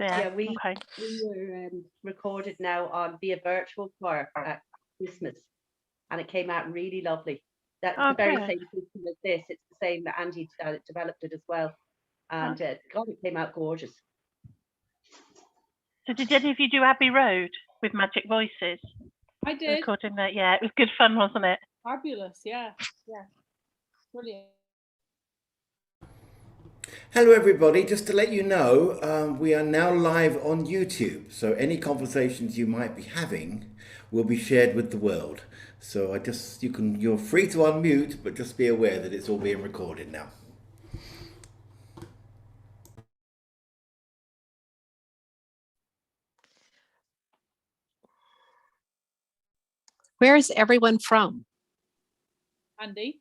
Yeah, we were recorded now on via virtual choir at Christmas, and it came out really lovely. That's the very same system as this. It's the same that Andy developed it as well, and God, it came out gorgeous. So did any of you do Abbey Road with Magic Voices? I did. Recording that, yeah, it was good fun, wasn't it? Fabulous, yeah, brilliant. Hello everybody, just to let you know, we are now live on YouTube, so any conversations you might be having will be shared with the world. So you're free to unmute, but just be aware that it's all being recorded now. Where is everyone from? Andy?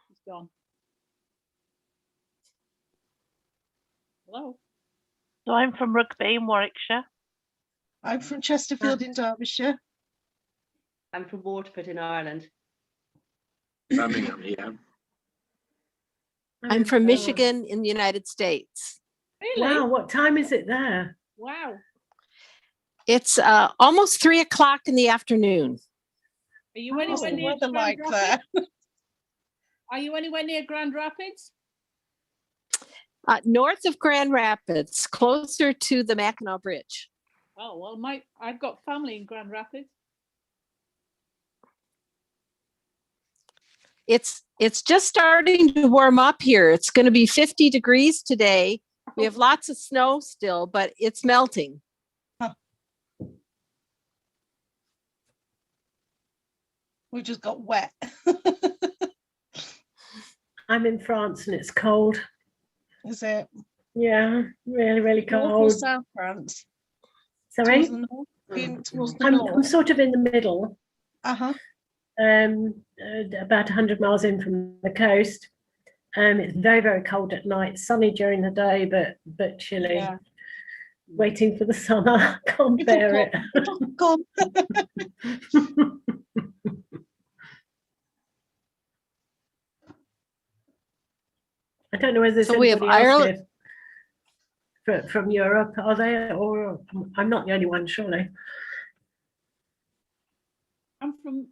He's gone. Hello? So I'm from Rugby in Warwickshire. I'm from Chesterfield in Derbyshire. I'm from Waterford in Ireland. Birmingham, yeah. I'm from Michigan in the United States. Really? Wow, what time is it there? Wow. It's almost 3 o'clock in the afternoon. Are you anywhere near Grand Rapids? Are you anywhere near Grand Rapids? North of Grand Rapids, closer to the Mackinac Bridge. Oh, well, I've got family in Grand Rapids. It's just starting to warm up here. It's going to be 50 degrees today. We have lots of snow still, but it's melting. We just got wet. I'm in France and it's cold. Is it? Yeah, really, really North or cold. South France? Sorry? Towards the I'm north. sort of in the middle. Uh-huh. About 100 miles in from the coast. It's very, very cold at night, sunny during the day, but chilly. Yeah. Waiting for the summer. Can't bear it. God. I don't know whether there's So we have anybody else Ireland here from Europe, are they? Or I'm not the only one, surely. I'm from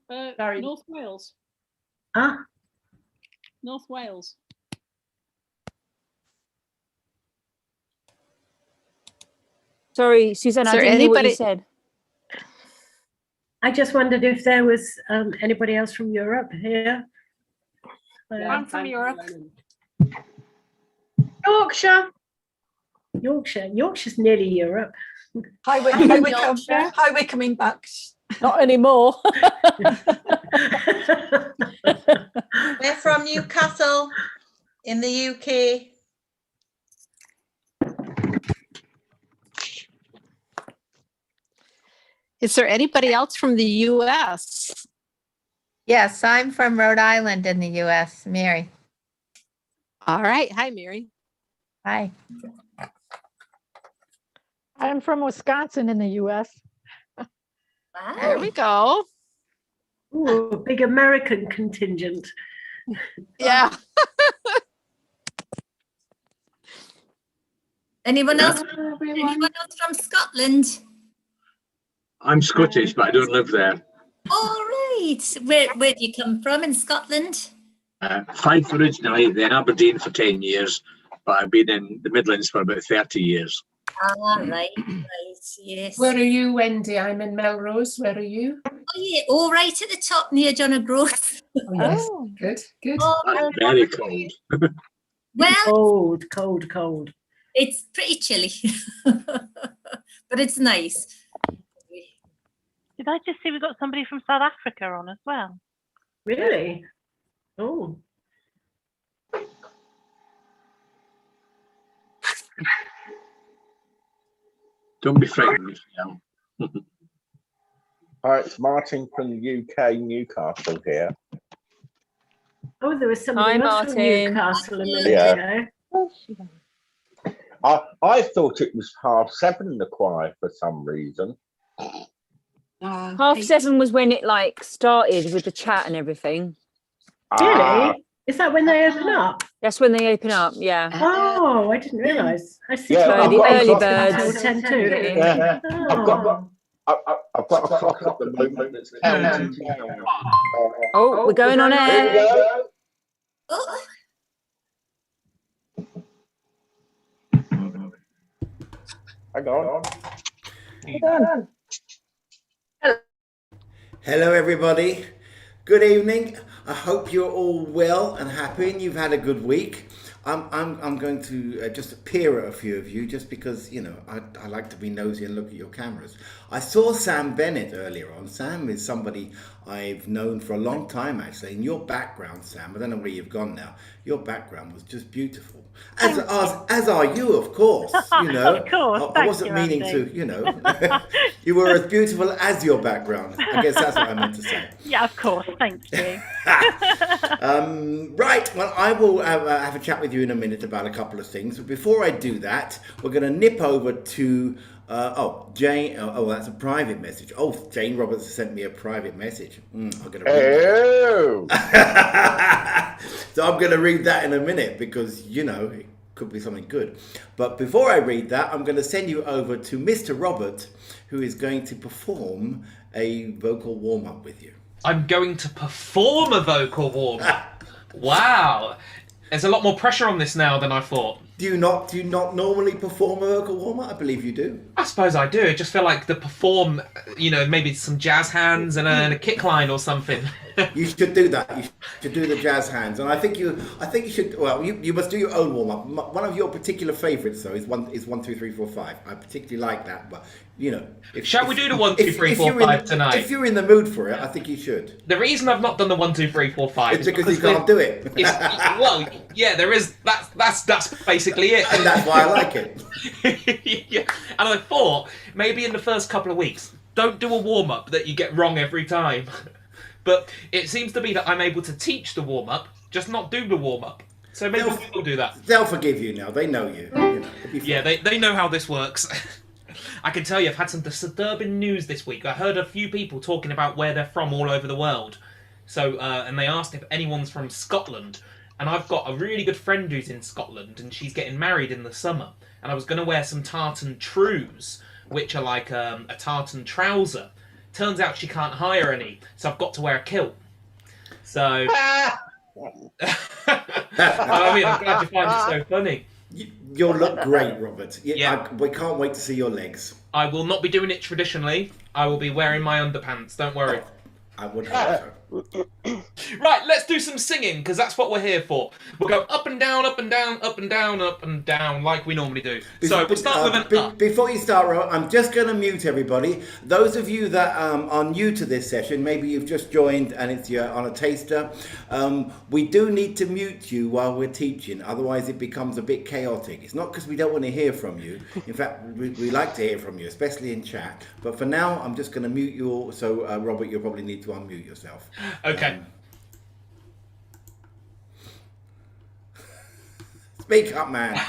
North Wales. Ah, North Wales. Sorry, Susanna, I didn't hear what you said. I just wondered if there was anybody else from Europe here. I'm from Europe. Yorkshire. Yorkshire's nearly Europe. Hi, we're coming back. Not anymore. We're from Newcastle in the UK. Is there anybody else from the US? Yes, I'm from Rhode Island in the US, Mary. All right. Hi, Mary. Hi. I'm from Wisconsin in the US. There we go. Ooh, big American contingent. Yeah. Anyone else? Anyone else from Scotland? I'm Scottish, but I don't live there. All right. Where do you come from in Scotland? Fife originally, then Aberdeen for 10 years, but I've been in the Midlands for about 30 years. Ah, right, yes. Where are you, Wendy? I'm in Melrose. Where are you? Oh, yeah, all right at the top near John O'Groats. Oh, yes. Good, good. Oh, That's very cold. Well, cold. It's pretty chilly, but it's nice. Did I just see we got somebody from South Africa on as well? Really? Oh. Don't be frightened. Hi, it's Martin from the UK, Newcastle here. Oh, there was somebody else from Newcastle a minute ago. I thought it was 7:30 in the choir for some reason. 7:30 was when it like started with the chat and everything. Really? Is that when they open up? That's when they open up. Yeah. Oh, I didn't realise. I see. Yeah, So the early birds. Until 10 to. Yeah. Oh. I've got a clock at the moment that's counting down. Oh, we're going on Here we air. go. Oh, Hang on. Hello, everybody. Good evening. I hope you're all well and happy and you've had a good week. I'm going to just peer at a few of you just because, you know, I like to be nosy and look at your cameras. I saw Sam Bennett earlier on. Sam is somebody I've known for a long time, actually. And your background, Sam, I don't know where you've gone now. Your background was just beautiful. As are you, of course. You know, Of course, I wasn't meaning to, you know. You were as beautiful as your background. I guess that's what I meant to say. Yeah, of course. Thank you. Right, well, I will have a chat with you in a minute about a couple of things. But before I do that, we're going to nip over to, Jane. Oh, that's a private message. Oh, Jane Roberts has sent me a private message. I'm going to read that. So I'm going to read that in a minute because, you know, it could be something good. But before I read that, I'm going to send you over to Mr. Robert, who is going to perform a vocal warm-up with you. I'm going to perform a vocal warm-up. Wow. There's a lot more pressure on this now than I thought. Do you not normally perform a vocal warm-up? I believe you do. I suppose I do. I just feel like the perform, you know, maybe some jazz hands and a kick line or something. You should do that. You should do the jazz hands, and I think you should. Well, you must do your own warm up. One of your particular favourites, though, is 1, 2, 3, 4, 5. I particularly like that, but you know. Shall we do the 1, 2, 3, 4, 5 tonight? If you're in the mood for it, I think you should. The reason I've not done the 1, 2, 3, 4, 5 is because you can't do it. Well, yeah, there is. That's basically it. And that's why I like it. Yeah. And I thought maybe in the first couple of weeks, don't do a warm up that you get wrong every time. But it seems to be that I'm able to teach the warm up, just not do the warm up. So maybe we'll do that. They'll forgive you now. They know you. Yeah, they know how this works. I can tell you, I've had some disturbing news this week. I heard a few people talking about where they're from all over the world. So, and they asked if anyone's from Scotland. And I've got a really good friend who's in Scotland, and she's getting married in the summer. And I was going to wear some tartan trews, which are like a tartan trouser. Turns out she can't hire any, so I've got to wear a kilt. So, I mean, I'm glad you find it so funny. You'll look great, Robert. Yeah. We can't wait to see your legs. I will not be doing it traditionally. I will be wearing my underpants, don't worry. I would hope so. Right, let's do some singing, because that's what we're here for. We'll go up and down, up and down, up and down, up and down, like we normally do. So we'll start with an up. Before you start, Robert, I'm just going to mute everybody. Those of you that are new to this session, maybe you've just joined and it's on a taster, we do need to mute you while we're teaching, otherwise it becomes a bit chaotic. It's not because we don't want to hear from you. In fact, we like to hear from you, especially in chat. But for now, I'm just going to mute you all, so Robert, you'll probably need to unmute yourself. Okay. Speak up, man.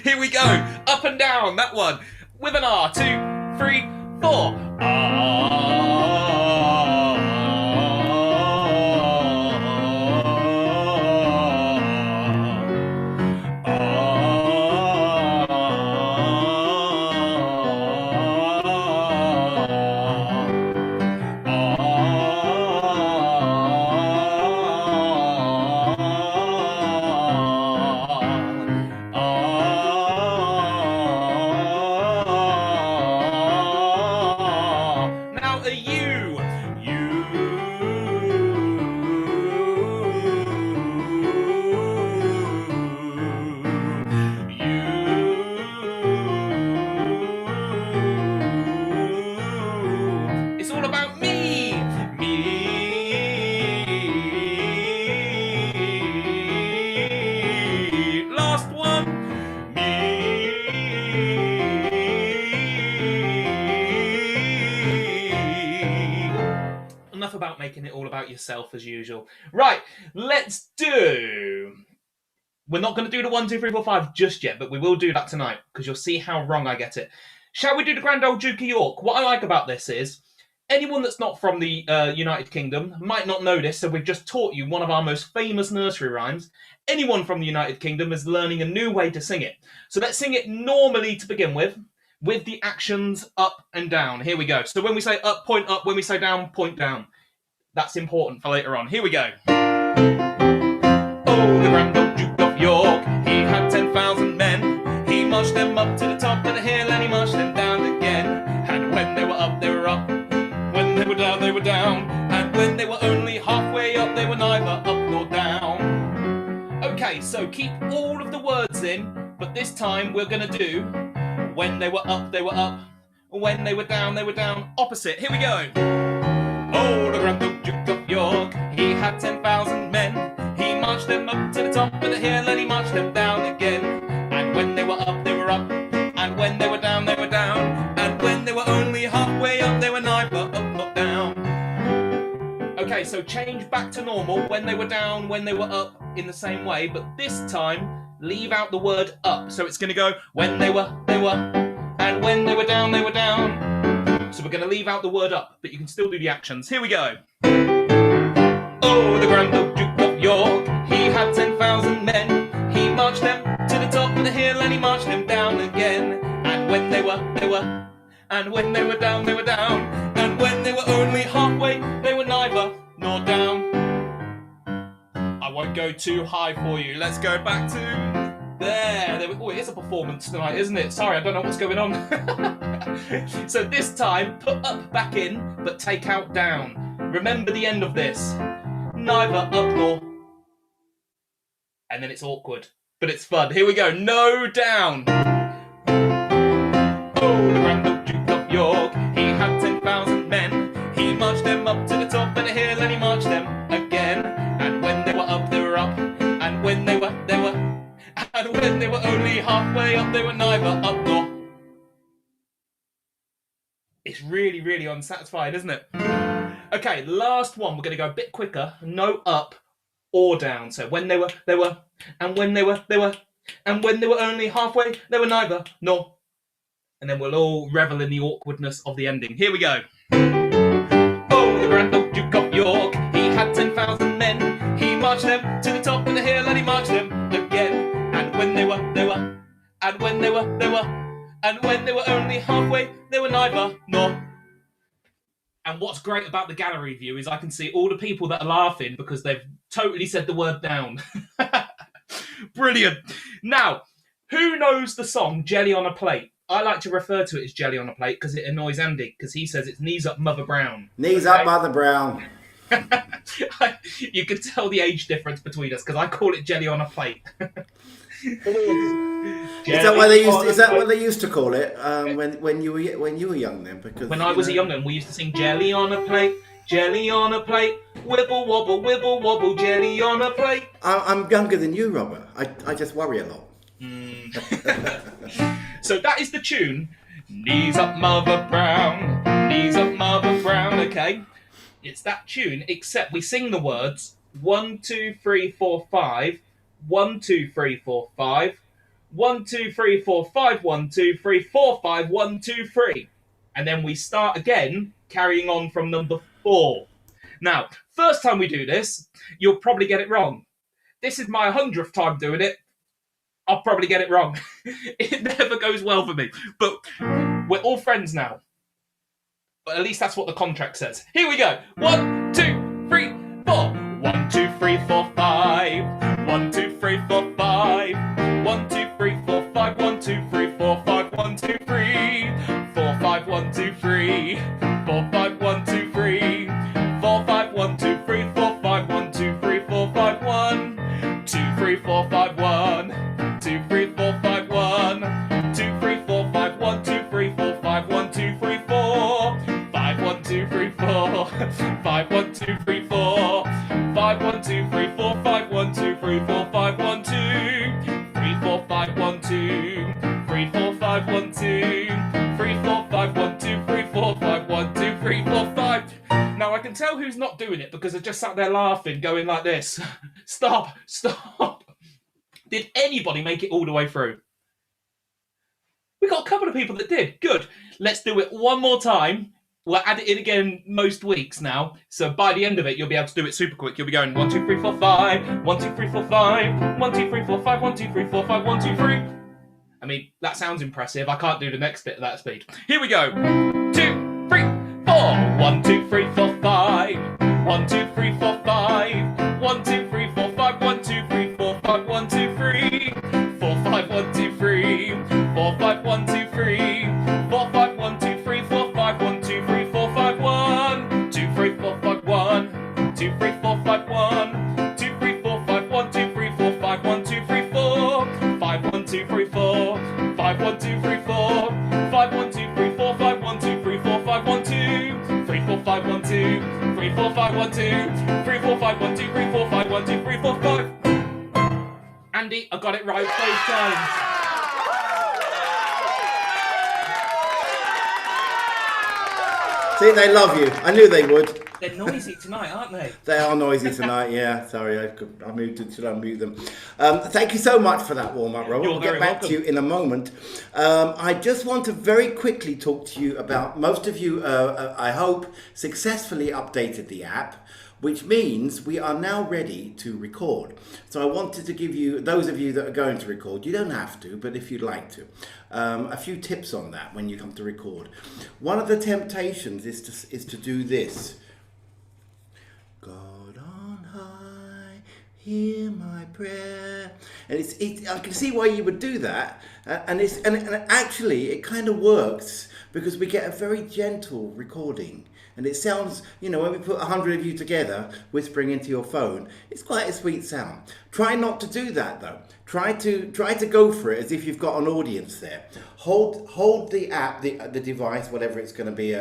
Here we go. Up and down, that one. With an R. 2, 3, 4. About making it all about yourself as usual. Right, let's do... We're not going to do the 1, 2, 3, 4, 5 just yet, but we will do that tonight, because you'll see how wrong I get it. Shall we do the Grand Old Duke of York? What I like about this is, anyone that's not from the United Kingdom might not know this, so we've just taught you one of our most famous nursery rhymes. Anyone from the United Kingdom is learning a new way to sing it. So let's sing it normally to begin with the actions up and down. Here we go. So when we say up, point up. When we say down, point down. That's important for later on. Here we go. Oh, the Grand Old Duke of York, he had 10,000 men. He marched them up to the top of the hill and he marched them down again. And when they were up, they were up. When they were down, they were down. And when they were only halfway up, they were neither up nor down. Okay, so keep all of the words in, but this time we're going to do when they were up, they were up. When they were down, they were down. Opposite. Here we go. Oh, the Grand Old Duke of York, he had 10,000 men. He marched them up to the top of the hill and he marched them down again. And when they were up, they were up. And when they were down, they were down. And when they were only halfway up, they were neither up nor down. Okay, so change back to normal. When they were down, when they were up, in the same way. But this time, leave out the word up. So it's going to go when they were. And when they were down, they were down. So we're going to leave out the word up, but you can still do the actions. Here we go. Oh, the Grand Old Duke of York, he had 10,000 men. He marched them to the top of the hill and he marched them down again. And when they were. And when they were down, they were down. And when they were only halfway, they were neither nor down. I won't go too high for you. Let's go back to there. Oh, it is a performance tonight, isn't it? Sorry, I don't know what's going on. So this time, put up back in, but take out down. Remember the end of this. Neither up nor. And then it's awkward, but it's fun. Here we go. No down. Oh, the Grand Old Duke of York, he had 10,000 men. He marched them up to the top of the hill and he marched them again. And when they were up, they were up. And when they were. And when they were only halfway up, they were neither up nor. It's really, really unsatisfying, isn't it? Okay, last one. We're going to go a bit quicker. No up or down. So when they were. And when they were. And when they were only halfway, they were neither nor. And then we'll all revel in the awkwardness of the ending. Here we go. Oh, the Grand Old Duke of York, he had 10,000 men. He marched them to the top of the hill and he marched them again. And when they were. And when they were. And when they were only halfway, they were neither nor. And what's great about the gallery view is I can see all the people that are laughing because they've totally said the word down. Brilliant. Now, who knows the song Jelly on a Plate? I like to refer to it as Jelly on a Plate because it annoys Andy because he says it's knees up Mother Brown. Knees up Mother Brown. You can tell the age difference between us because I call it Jelly on a Plate. Is that what they used to call it when you were young then? Because when I was a young one, we used to sing Jelly on a Plate, Jelly on a Plate, wibble wobble, jelly on a plate. I'm younger than you, Robert. I just worry a lot. So that is the tune. Knees up Mother Brown, knees up Mother Brown. Okay, it's that tune, except we sing the words 1, 2, 3, 4, 5. 1, 2, 3, 4, 5. 1, 2, 3, 4, 5. 1, 2, 3, 4, 5. 1, 2, 3. And then we start again, carrying on from number 4. Now, first time we do this, you'll probably get it wrong. This is my 100th time doing it. I'll probably get it wrong. It never goes well for me. But we're all friends now. But at least that's what the contract says. Here we go. 1, 2, 3, 4. 1, 2, 3, 4, 5. 1, 2, 3, 4, 5. 1, 2, 3, 4, 5. 1, 2, 3, 4, 5. 1, 2, 3. 4, 5, 1, 2, 3. 4, 5, 1, 2, 3. 4, 5, 1, 2, 3. 4, 5, 1, 2, 3. 4, 5, 1. 2, 3, 4, 5, 1. 2, 3, 4, 5, 1. 2, 3, 4, 5, 1. 2, 3, 4, 5, 1, 2, 3, 4. 5, 1, 2, 3, 4. 5, 1, 2, 3, 4. 5, 1, 2, 3, 4. 5, 1, 2, 3, 4. 5, 1, 2. 3, 4, 5, 1, 2. 3, 4, 5, 1, 2. 3, 4, 5, 1, 2. 3, 4, 5, 1, 2. 3, 4, 5. Now I can tell who's not doing it because they're just sat there laughing, going like this. Stop, stop. Did anybody make it all the way through? We got a couple of people that did. Good. Let's do it one more time. We'll add it in again most weeks now. So by the end of it, you'll be able to do it super quick. You'll be going 1, 2, 3, 4, 5, 1, 2, 3, 4, 5, 1, 2, 3, 4, 5, 1, 2, 3, 4, 5, 1, 2, 3. I mean, that sounds impressive. I can't do the next bit at that speed. Here we go. 2, 3, 4. 1, 2, 3, 4, 5. 1, 2, 3, 4, 5. 1, 2, 3, 4, 5. 1, 2, 3, 4, 5. 1, 2, 3. 4, 5, 1, 2, 3. 4, 5, 1, 2, 3. 4, 5, 1, 2, 3, 4, 5, 1, 2, 3, 4, 5, 1. 2, 3, 4, 5, 1. 2, 3, 4, 5, 1. 2, 3, 4, 5, 1, 2, 3, 4, 5, 1, 2, 3, 4. 5, 1, 2, 3, 4. 5, 1, 2, 3, 4. 5, 1, 2, 3, 4, 5, 1, 2, 3, 4, 5, 1, 2. 3, 4, 5, 1, 2. 3, 4, 5, 1, 2. 3, 4, 5, 1, 2, 3, 4, 5, 1, 2, 3, 4, 5. Andy, I got it right both times. See, they love you. I knew they would. They're noisy tonight, aren't they? They are noisy tonight, yeah. Sorry, I muted. Should I mute them? Thank you so much for that warm-up, Robert. You're We'll get very back to you in a moment. I just want to very quickly talk to you about, most of you, I hope, successfully updated the app, which means we are now ready to record. So I wanted to give you, those of you that are going to record, you don't have to, but if you'd like to, a few tips on that when you come to record. One of the temptations is to do this. God on high, hear my prayer. And I can see why you would do that. And actually it kind of works because we get a very gentle recording. And it sounds, you know, when we put 100 of you together whispering into your phone, it's quite a sweet sound. Try not to do that though. Try to go for it as if you've got an audience there. Hold the app, the device, whatever it's going to be,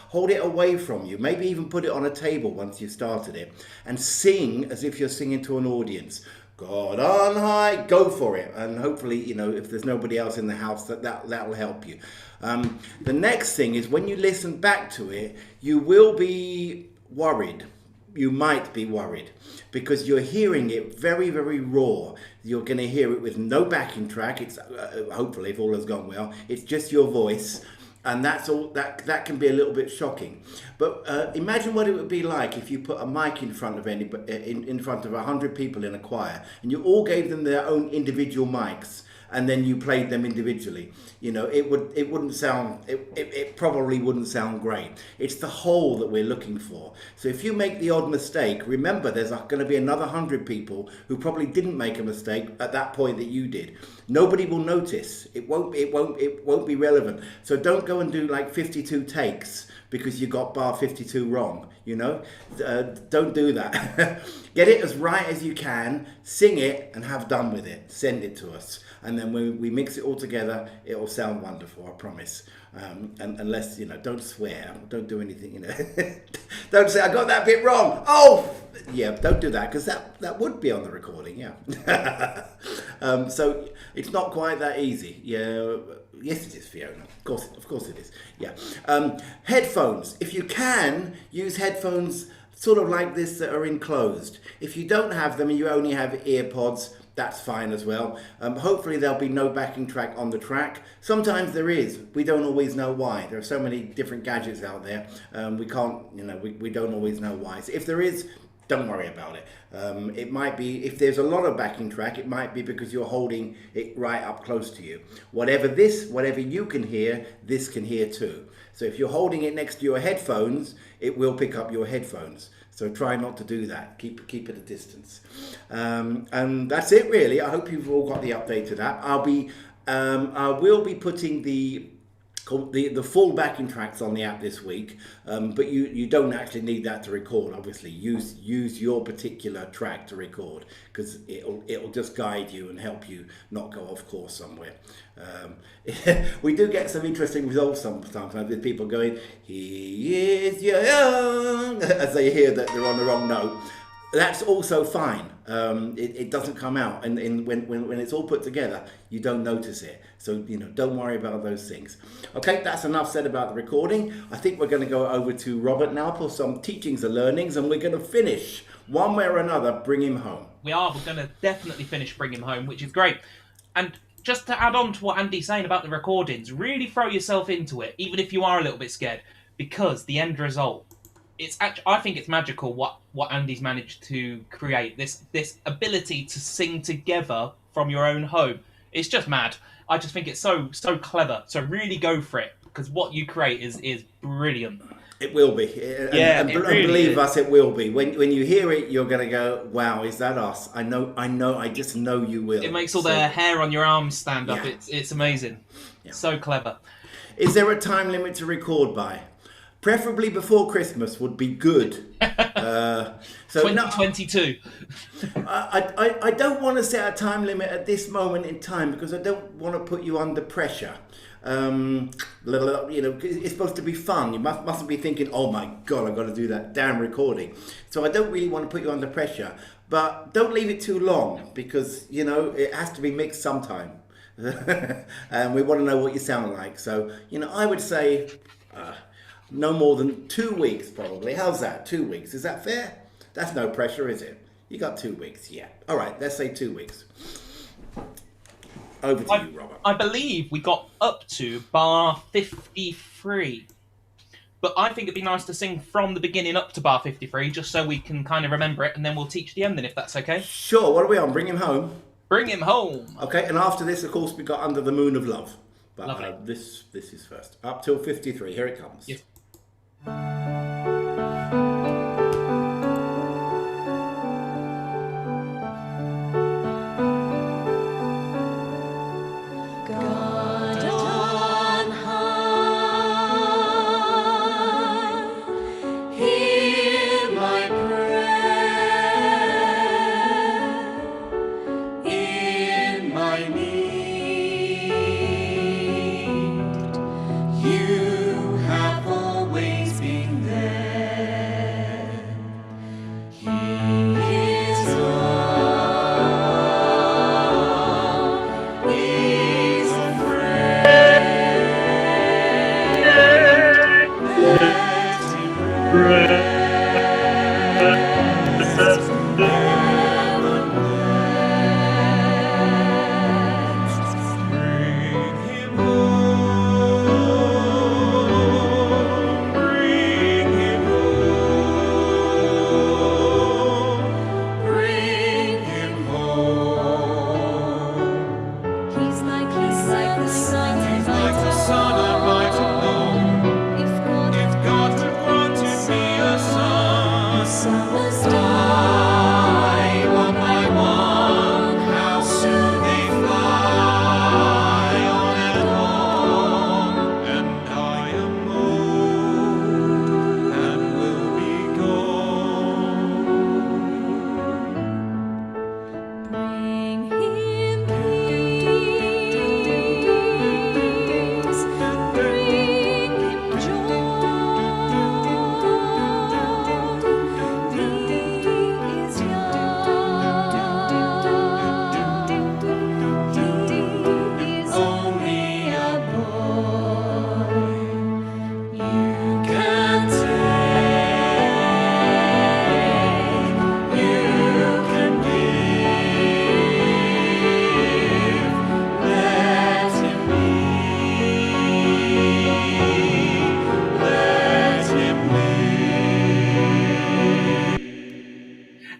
hold it away from you. Maybe even put it on a table once you've started it, and sing as if you're singing to an audience. God on high, go for it. And hopefully, you know, if there's nobody else in the house, that will help you. The next thing is when you listen back to it, you will be worried. You might be worried because you're hearing it very, very raw. You're going to hear it with no backing track. It's hopefully, if all has gone well, it's just your voice. And that's all. That can be a little bit shocking. But imagine what it would be like if you put a mic in front of in front of 100 people in a choir, and you all gave them their own individual mics, and then you played them individually. You know, it probably wouldn't sound great. It's the whole that we're looking for. So if you make the odd mistake, remember there's going to be another 100 people who probably didn't make a mistake at that point that you did. Nobody will notice. It won't be relevant. So don't go and do like 52 takes because you got bar 52 wrong. You know, don't do that. Get it as right as you can, sing it and have done with it. Send it to us. And then when we mix it all together, it'll sound wonderful, I promise. And unless, you know, don't swear, don't do anything, you know. Don't say, I got that bit wrong. Oh, yeah, don't do that, because that would be on the recording, yeah. So it's not quite that easy. Yeah. Yes, it is, Fiona. Of course it is. Yeah. Headphones. If you can, use headphones sort of like this that are enclosed. If you don't have them and you only have earpods, that's fine as well. Hopefully there'll be no backing track on the track. Sometimes there is. We don't always know why. There are so many different gadgets out there. We can't, you know, we don't always know why. So if there is, don't worry about it. It might be, if there's a lot of backing track, it might be because you're holding it right up close to you. Whatever you can hear, this can hear too. So if you're holding it next to your headphones, it will pick up your headphones. So try not to do that. Keep it a distance. And that's it really. I hope you've all got the update to that. I will be putting the full backing tracks on the app this week, but you don't actually need that to record. Obviously, use your particular track to record because it'll just guide you and help you not go off course somewhere. We do get some interesting results sometimes with people going, "He is young," as they hear that they're on the wrong note. That's also fine. It doesn't come out, and when it's all put together, you don't notice it. So, you know, don't worry about those things. Okay, that's enough said about the recording. I think we're going to go over to Robert now for some teachings and learnings, and we're going to finish one way or another. Bring him home. We're going to definitely finish Bring Him Home, which is great. And just to add on to what Andy's saying about the recordings, really throw yourself into it, even if you are a little bit scared. because the end result, it's actually, I think it's magical what Andy's managed to create. This ability to sing together from your own home. It's just mad. I just think it's so clever. So really go for it, because what you create is brilliant. It will be. And really believe is. us, it will be. When you hear it, you're going to go, wow, is that us? I know, I just know you will. It makes all the hair on your arms stand up. Yeah. It's amazing. Yeah. So clever. Is there a time limit to record by? Preferably before Christmas would be good. So 2022. I don't want to set a time limit at this moment in time because I don't want to put you under pressure. You know, it's supposed to be fun. You mustn't be thinking, oh my God, I've got to do that damn recording. So I don't really want to put you under pressure, but don't leave it too long because, you know, it has to be mixed sometime. And we want to know what you sound like. So, you know, I would say no more than 2 weeks probably. How's that? 2 weeks. Is that fair? That's no pressure, is it? You got 2 weeks. Yeah. All right. Let's say 2 weeks. Over to you, Robert. I believe we got up to bar 53. But I think it'd be nice to sing from the beginning up to bar 53, just so we can kind of remember it, and then we'll teach the ending, if that's okay. Sure. What are we on? Bring him home. Bring him home. Okay. And after this, of course, we got Under the Moon of Love. But Lovely. This is first. Up till 53. Here it comes. Yes.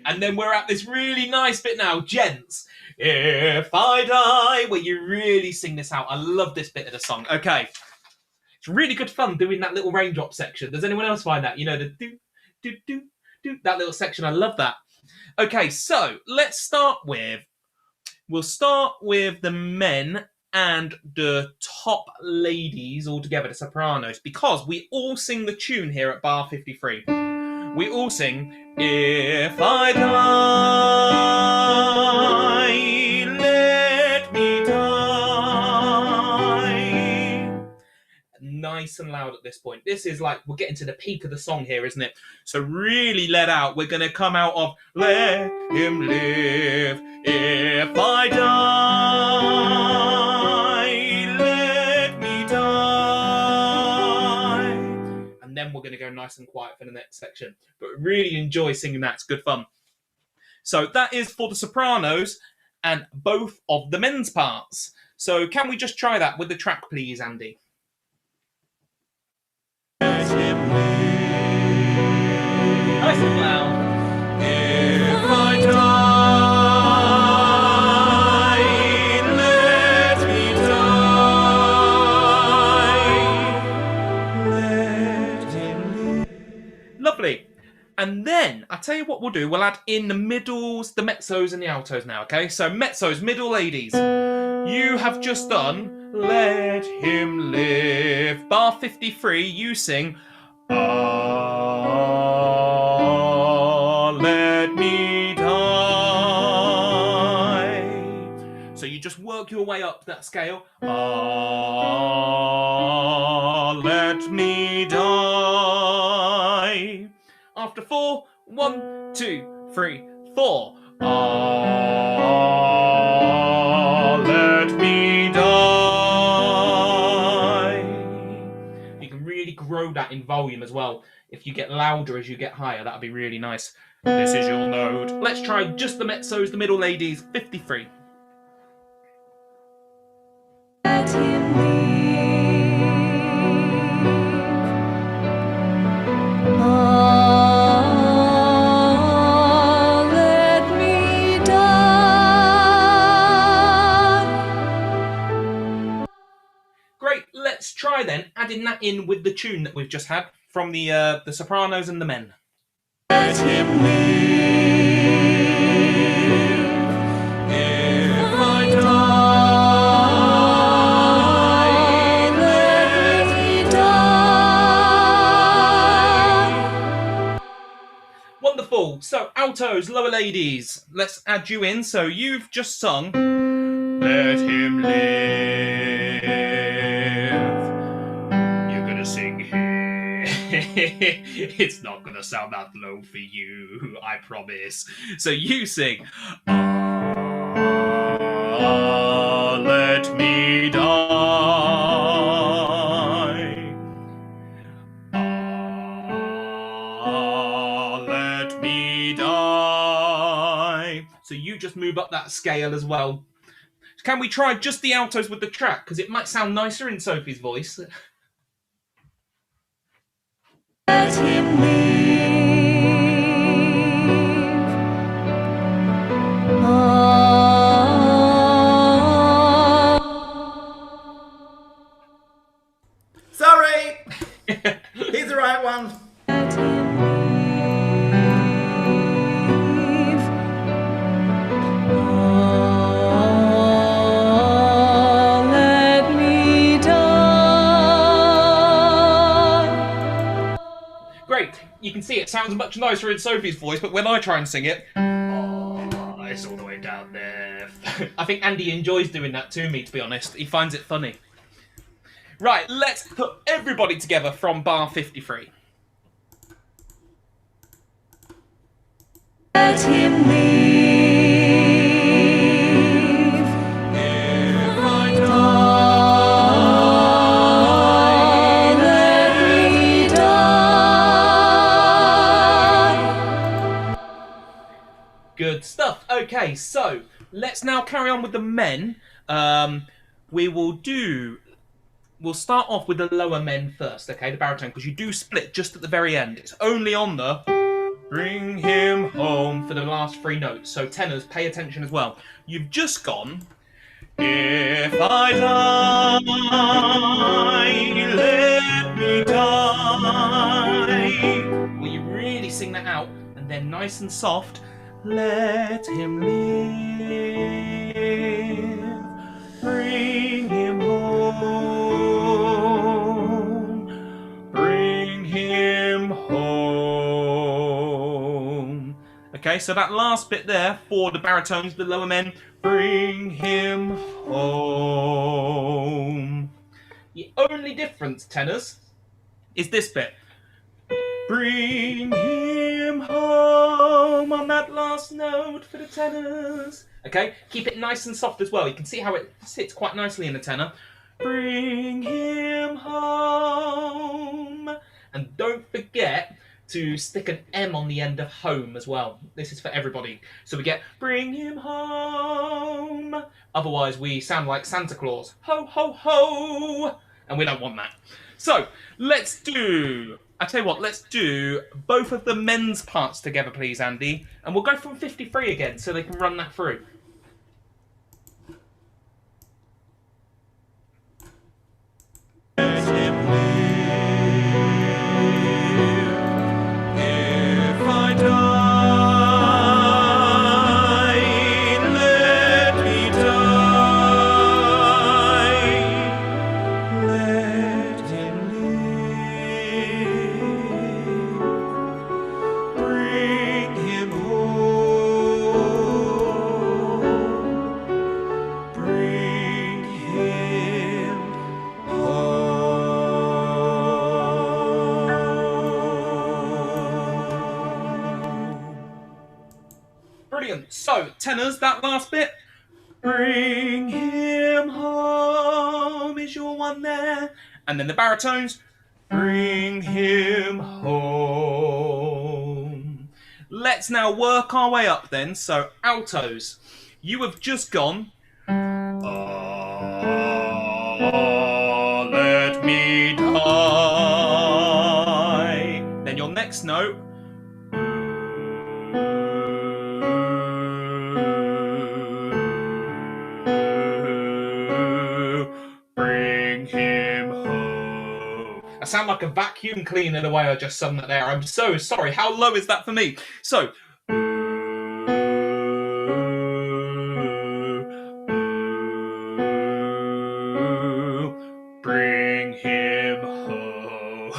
And then we're at this really nice bit now, gents. If I die, where you really sing this out. I love this bit of the song. Okay. It's really good fun doing that little raindrop section. Does anyone else find that? You know, the do, do, do, do, that little section. I love that. Okay, so let's start with, we'll start with the men and the top ladies all together, the sopranos, because we all sing the tune here at bar 53. We all sing, if I die, let me die. Nice and loud at this point. This is like, we're getting to the peak of the song here, isn't it? So really let out. We're going to come out of, let him live, if I die, let me die. And then we're going to go nice and quiet for the next section. But really enjoy singing that. It's good fun. So that is for the sopranos and both of the men's parts. So can we just try that with the track, please, Andy? Let him nice and loud. If I die, let me die. Let him live. Lovely. And then, I tell you what we'll do, we'll add in the middles, the mezzos and the altos now, okay? So mezzos, middle ladies, you have just done Let Him Live. Bar 53, you sing Ah, let me die. So you just work your way up that scale. Ah, let me die. After 4, 1, 2, 3, 4. Ah, let me die. You can really grow that in volume as well. If you get louder as you get higher, that'd be really nice. This is your note. Let's try just the mezzos, the middle ladies, 53. Let him Great, let's try then adding that in with the tune that we've just had from the sopranos and the men. Let him live. If I die, let me die. Wonderful. So altos, lower ladies, let's add you in. So you've just sung Let Him Live. Sing here. It's not gonna sound that low for you, I promise. So you sing Ah, let me die. Ah, let me die. So you just move up that scale as well. Can we try just the altos with the track? Because it might sound nicer in Sophie's voice. Let him live. Sorry! He's the right one. Let him live. Let me die. Great. You can see it sounds much nicer in Sophie's voice, but when I try and sing it, it's all the way down there. I think Andy enjoys doing that to me, to be honest. He finds it funny. Right, let's put everybody together from bar 53. Let him live. If I die, let me die. Good stuff. Okay, so let's now carry on with the men. We'll start off with the lower men first, okay, the baritone, because you do split just at the very end. It's only on the Bring Him Home for the last 3 notes. So tenors, pay attention as well. You've just gone If I die, let me die. Will you really sing that out? And then nice and soft, let him live. Bring him home. Bring him home. Okay, so that last bit there for the baritones, the lower men, bring him home. The only difference, tenors, is this bit. Bring him home on that last note for the tenors. Okay, keep it nice and soft as well. You can see how it sits quite nicely in the tenor. Bring him home. And don't forget to stick an M on the end of home as well. This is for everybody. So we get bring him home. Otherwise we sound like Santa Claus. Ho, ho, ho. And we don't want that. So let's do I tell you what, let's do both of the men's parts together, please, Andy. And we'll go from 53 again so they can run that through. Brilliant. So, tenors, that last bit. Bring him home, is your one there? And then the baritones. Bring him home. Let's now work our way up then. So, altos, you have just gone. Let me die. Then your next note. Bring him home. I sound like a vacuum cleaner the way I just sung that there. I'm so sorry. How low is that for me? So. Bring him home.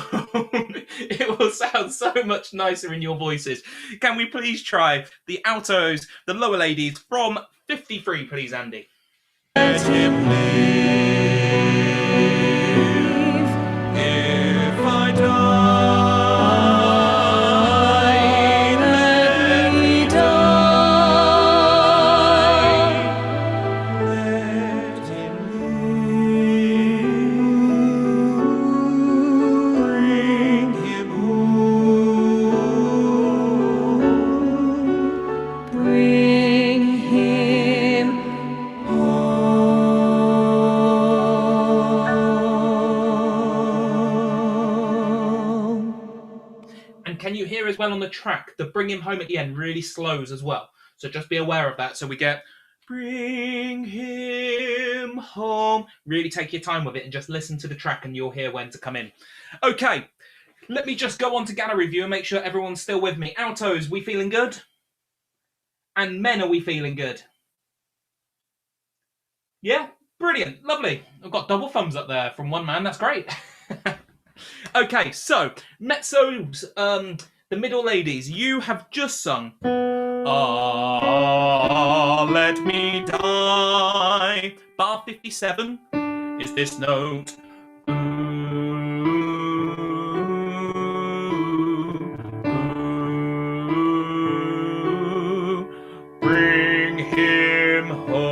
It will sound so much nicer in your voices. Can we please try the altos, the lower ladies from 53, please, Andy? Let him leave. If I die, let me die. Let him leave. Bring him home. Bring him And can you hear as well on the track, the bring him home at the end really slows as well. So just be aware of that. So we get bring him home. Really take your time with it and just listen to the track and you'll hear when to come in. Okay, let me just go on to gallery view and make sure everyone's still with me. Altos, we feeling good? And men, are we feeling good? Yeah, brilliant, lovely. I've got double thumbs up there from one man, that's great. Okay, so, mezzos, the middle ladies, you have just sung let me die. Bar 57 is this note. Bring him home.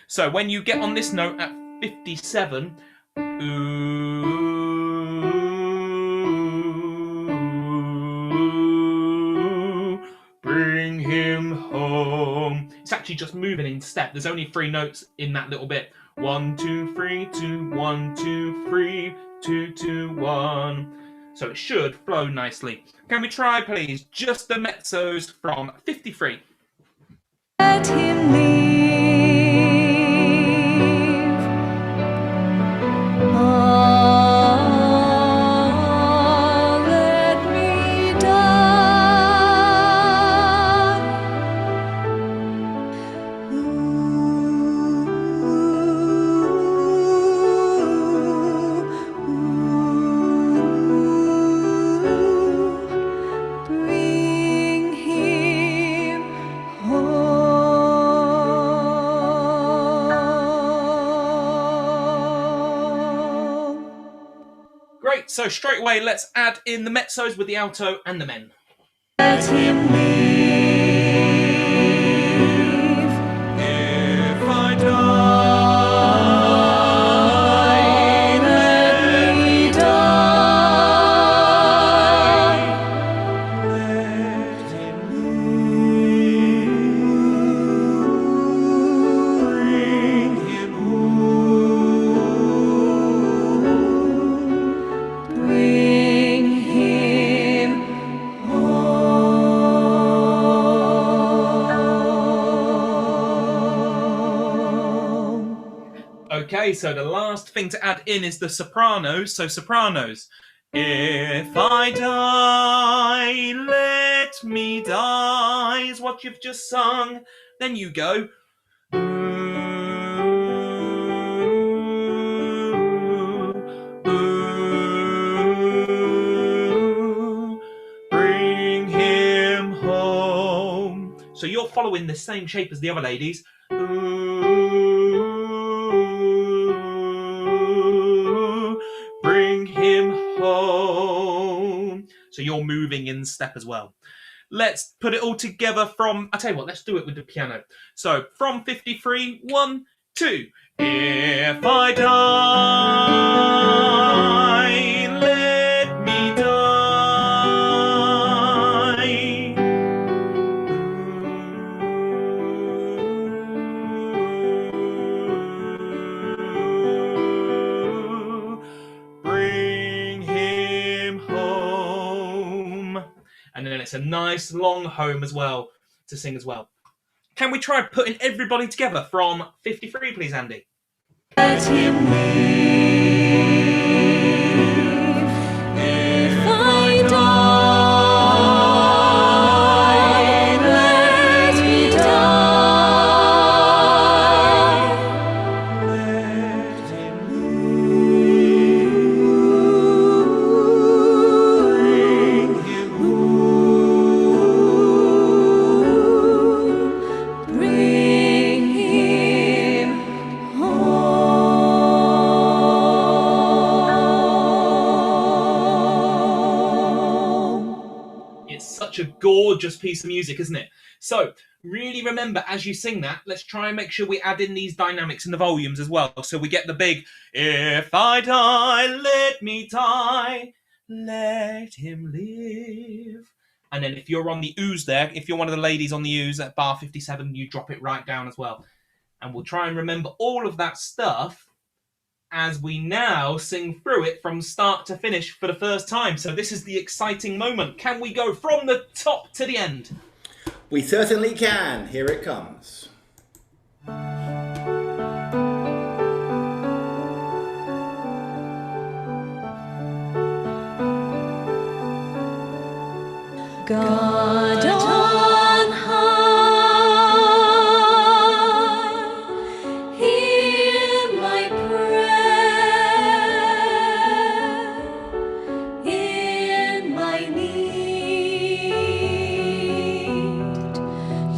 So when you get on this note at 57, bring him home. It's actually just moving in step. There's only 3 notes in that little bit. 1, 2, 3, 2, 1, 2, 3, 2, 2, 1. So it should flow nicely. Can we try, please, just the mezzos from 53? Let him leave. Great, so straight away let's add in the mezzos with the alto and the men. Let him leave. If I die, let me die. Let him leave. Bring him home. Okay, so the last thing to add in is the sopranos. So sopranos. If I die, let me die is what you've just sung. Then you go. Bring him home. So you're following the same shape as the other ladies. Bring him home. So you're moving in step as well. Let's put it all together from, I'll tell you what, let's do it with the piano. So from 53, 1, 2. If I die, let me die. Bring him home. And then it's a nice long home as well to sing as well. Can we try putting everybody together from 53, please, Andy? Let him live. If I die, let me die. Let him live. Bring him home. Bring him It's such a gorgeous piece of music, isn't it? So, really remember, as you sing that, let's try and make sure we add in these dynamics and the volumes as well. So we get the big, if I die, let me die, let him live. And then if you're on the ooze there, if you're one of the ladies on the ooze at bar 57, you drop it right down as well. And we'll try and remember all of that stuff as we now sing through it from start to finish for the first time. So this is the exciting moment. Can we go from the top to the end? We certainly can. Here it comes. God on high, hear my prayer in my need.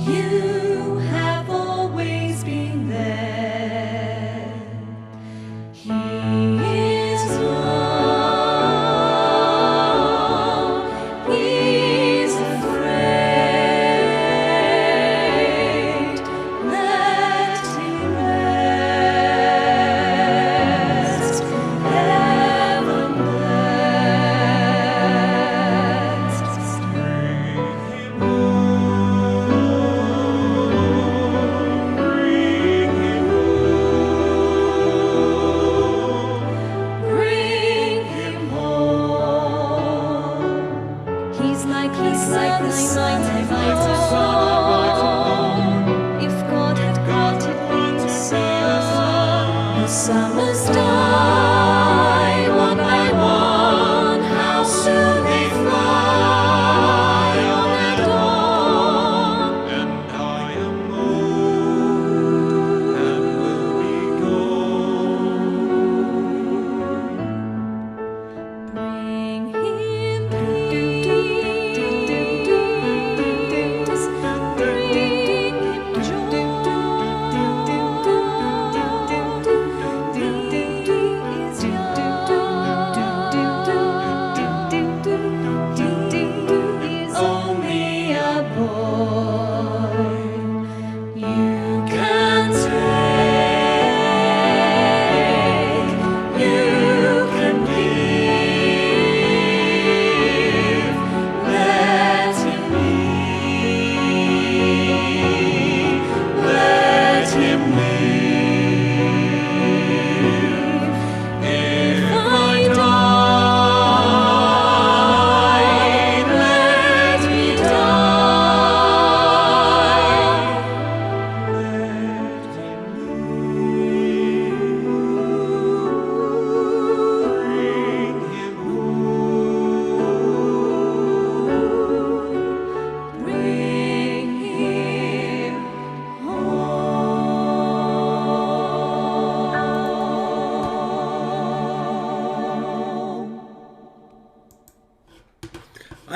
You have always been there. He is love. He is the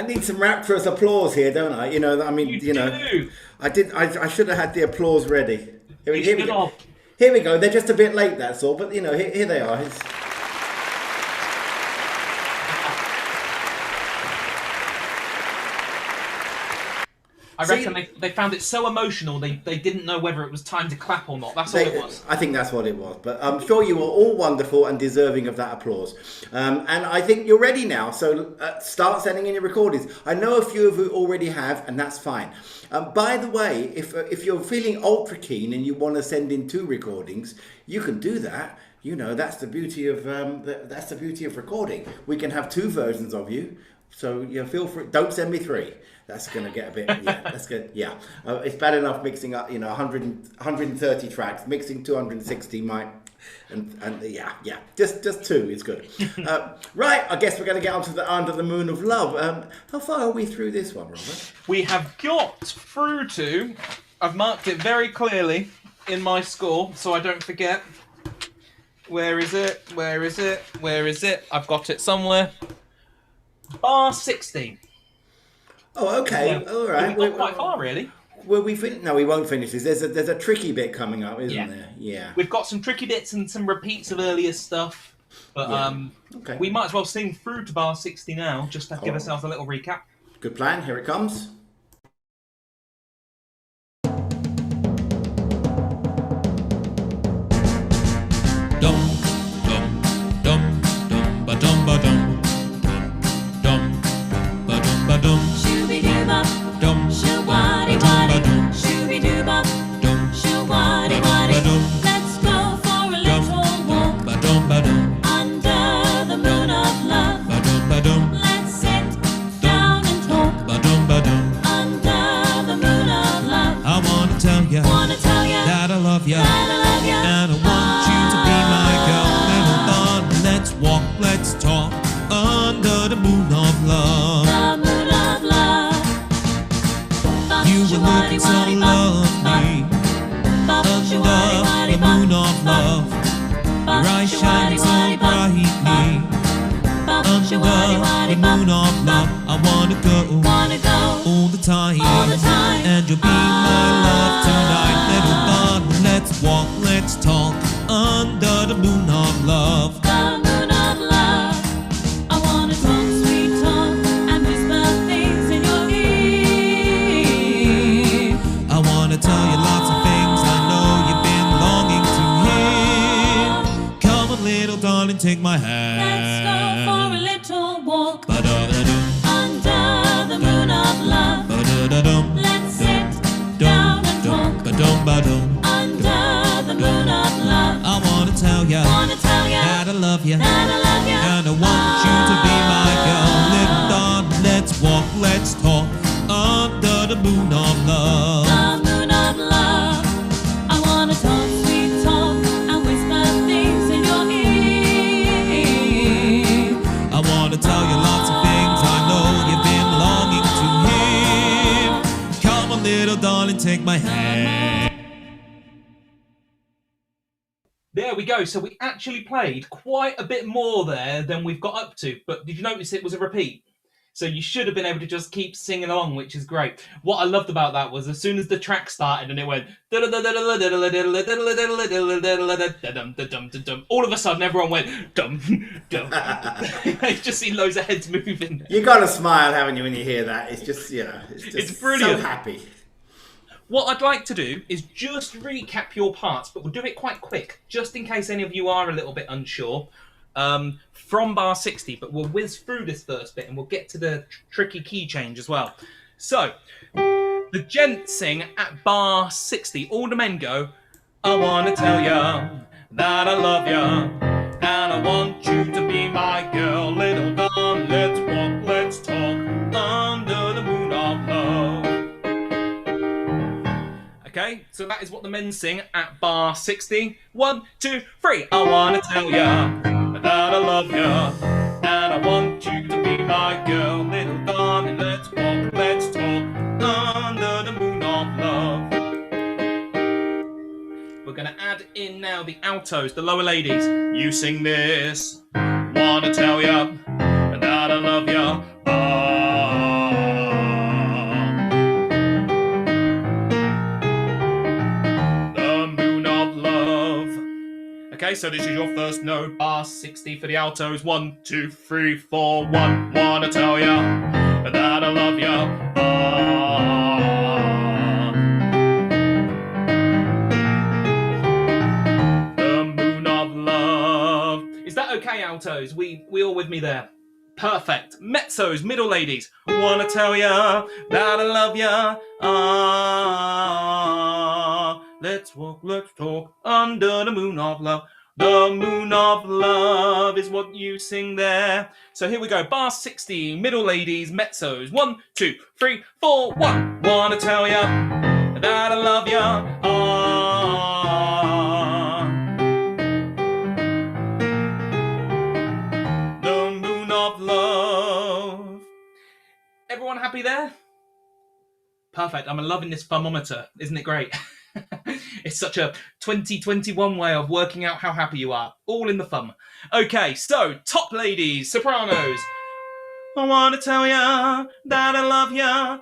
need some rapturous applause here, don't I? You know, I mean, you know, do. I should have had the applause ready. Here we should go. have. Here we go. They're just a bit late, that's all. But you know, here they are. I reckon they found it so emotional they didn't know whether it was time to clap or not. That's all it was. I think that's what it was. But I'm sure you were all wonderful and deserving of that applause. And I think you're ready now. So start sending in your recordings. I know a few of you already have, and that's fine. By the way, if you're feeling ultra keen and you want to send in 2 recordings, you can do that. You know, that's the beauty of recording. We can have 2 versions of you. So you feel free. Don't send me 3. That's going to get a bit, yeah, that's good. Yeah, it's bad enough mixing up, you know, 130 tracks, mixing 260 might, and yeah, just 2 is good. Right, I guess we're going to get onto the Under the Moon of Love. How far are we through this one, Robert? We have got through to, I've marked it very clearly in my score, so I don't forget. Where is it? Where is it? Where is it? I've got it somewhere. Bar 16. Oh, okay. Yeah. All right. We've got quite far, really. Will we finish? No, we won't finish this. There's a tricky bit coming up, isn't there? Yeah. We've got some tricky bits and some repeats of earlier stuff. But okay. We might as well sing through to bar 60 now, just to give ourselves a little recap. Good plan. Here it comes. Take my hand. Let's go for a little walk under the moon of love. Let's sit down and talk under the moon of love. I wanna tell ya that I love ya, and I want you to be my girl. Little darling, let's walk, let's talk under the moon of love. The moon of love. I wanna talk sweet talk and whisper things in your ear. I wanna tell you lots of things I know you've been longing to hear. Come on, little darling, take my hand. There we go. So we actually played quite a bit more there than we've got up to. But did you notice it was a repeat? So you should have been able to just keep singing along, which is great. What I loved about that was as soon as the track started and it went, all of a sudden everyone went, dum, dum. You just see loads of heads moving. You got to smile, haven't you, when you hear that? It's just, you know, It's brilliant. So happy. What I'd like to do is just recap your parts, but we'll do it quite quick, just in case any of you are a little bit unsure. From bar 60, but we'll whiz through this first bit and we'll get to the tricky key change as well. So, the gents sing at bar 60. All the men go, I want to tell ya that I love ya, and I want you to be my girl. Little darling, let's walk, let's talk under the moon of love. Okay, so that is what the men sing at bar 60. 1, 2, 3. I want to tell ya that I love ya, and I want you to be my girl. Little darling, let's walk, let's talk under the moon of love. We're going to add in now the altos, the lower ladies. You sing this. Want to tell ya that I love ya. Okay, so this is your first note, bar 60 for the altos. 1, 2, 3, 4, 1. Wanna tell ya that I love ya. The moon of love. Is that okay, altos? We all with me there? Perfect. Mezzos, middle ladies. Wanna tell ya that I love ya. Let's walk, let's talk under the moon of love. The moon of love is what you sing there. So here we go. Bar 60, middle ladies, mezzos. 1, 2, 3, 4, 1. Wanna tell ya that I love ya. The moon of love. Everyone happy there? Perfect. I'm loving this thermometer. Isn't it great? It's such a 2021 way of working out how happy you are. All in the thumb. Okay, so top ladies, sopranos. I want to tell ya that I love ya.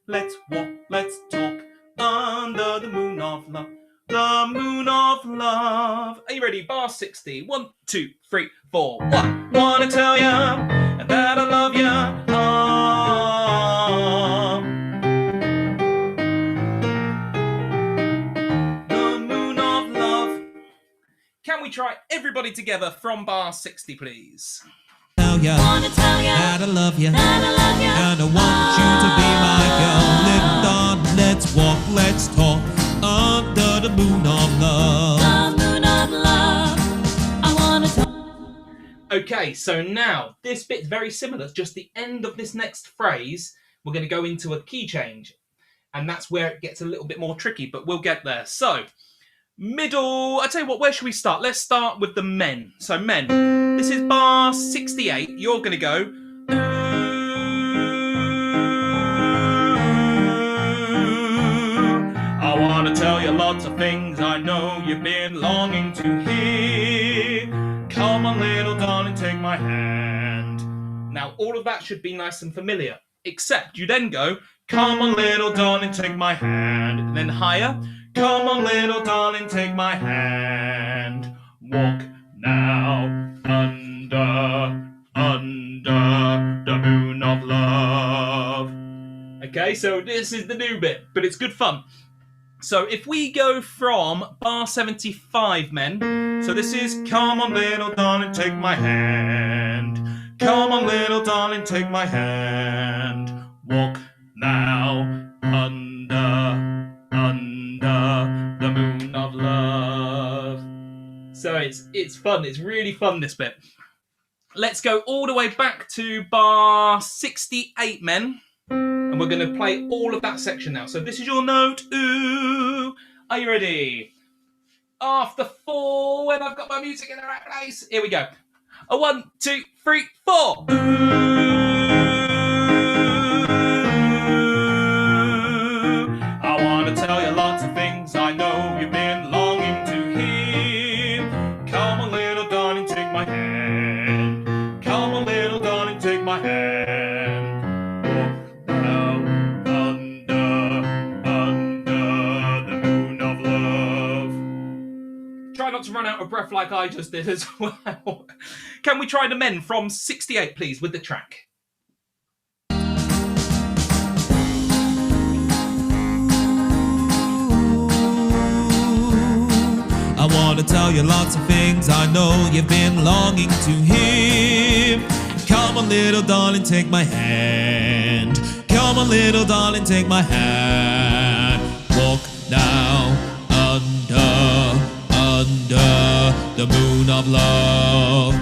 Let's walk, let's talk under the moon of love. The moon of love. Are you ready? Bar 60. 1, 2, 3, 4, 1. Want to tell ya that I love ya. Can we try everybody together from bar 60, please? Wanna tell ya that I love you, that I love you, and I want you to be my girl. Lift on, let's walk, let's talk under the moon of love. The moon of love. I wanna talk. Okay, so now this bit's very similar. Just the end of this next phrase, we're going to go into a key change, and that's where it gets a little bit more tricky, but we'll get there. So. Middle, I tell you what, where should we start? Let's start with the men. So men, this is bar 68. You're going to go. I want to tell you lots of things I know you've been longing to hear. Come on, little darling, take my hand. Now, all of that should be nice and familiar, except you then go, come on, little darling, take my hand. And then higher. Come on, little darling, take my hand. Walk now under the moon of love. Okay, so this is the new bit, but it's good fun. So if we go from bar 75, men. So this is come on, little darling, take my hand. Come on, little darling, take my hand. Walk now under the moon of love. So it's fun. It's really fun, this bit. Let's go all the way back to bar 68, men. And we're going to play all of that section now. So this is your note. Ooh. Are you ready? After 4, when I've got my music in the right place. Here we go. 1, 2, 3, 4. I want to tell you lots of things I know you've been longing to hear. Come on, little darling, take my hand. Come on, little darling, take my hand. Walk now under the moon of love. Try not to run out of breath like I just did as well. Can we try the men from 68, please, with the track? I want to tell you lots of things I know you've been longing to hear. Come on, little darling, take my hand. Come on, little darling, take my hand. Walk now under the moon of love.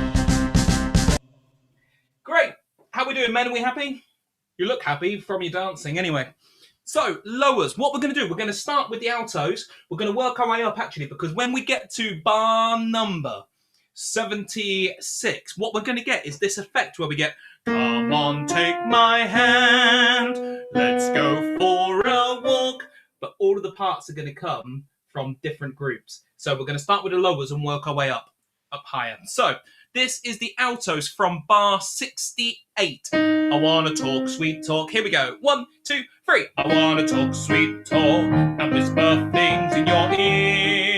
Great. How we doing, men? Are we happy? You look happy from your dancing anyway. So, lowers, what we're going to do, we're going to start with the altos. We're going to work our way up, actually, because when we get to bar number 76, what we're going to get is this effect where we get, come on, take my hand, let's go for a walk. But all of the parts are going to come from different groups. So we're going to start with the lowers and work our way up higher. So, this is the altos from bar 68. I want to talk sweet talk. Here we go. 1, 2, 3. I want to talk sweet talk and whisper things in your ear.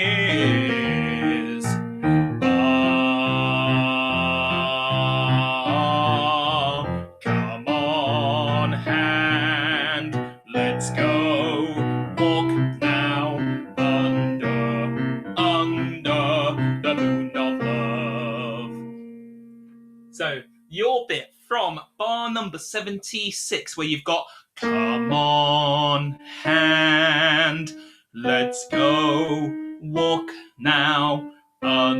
76, where you've got come on, hand, let's go, walk now, under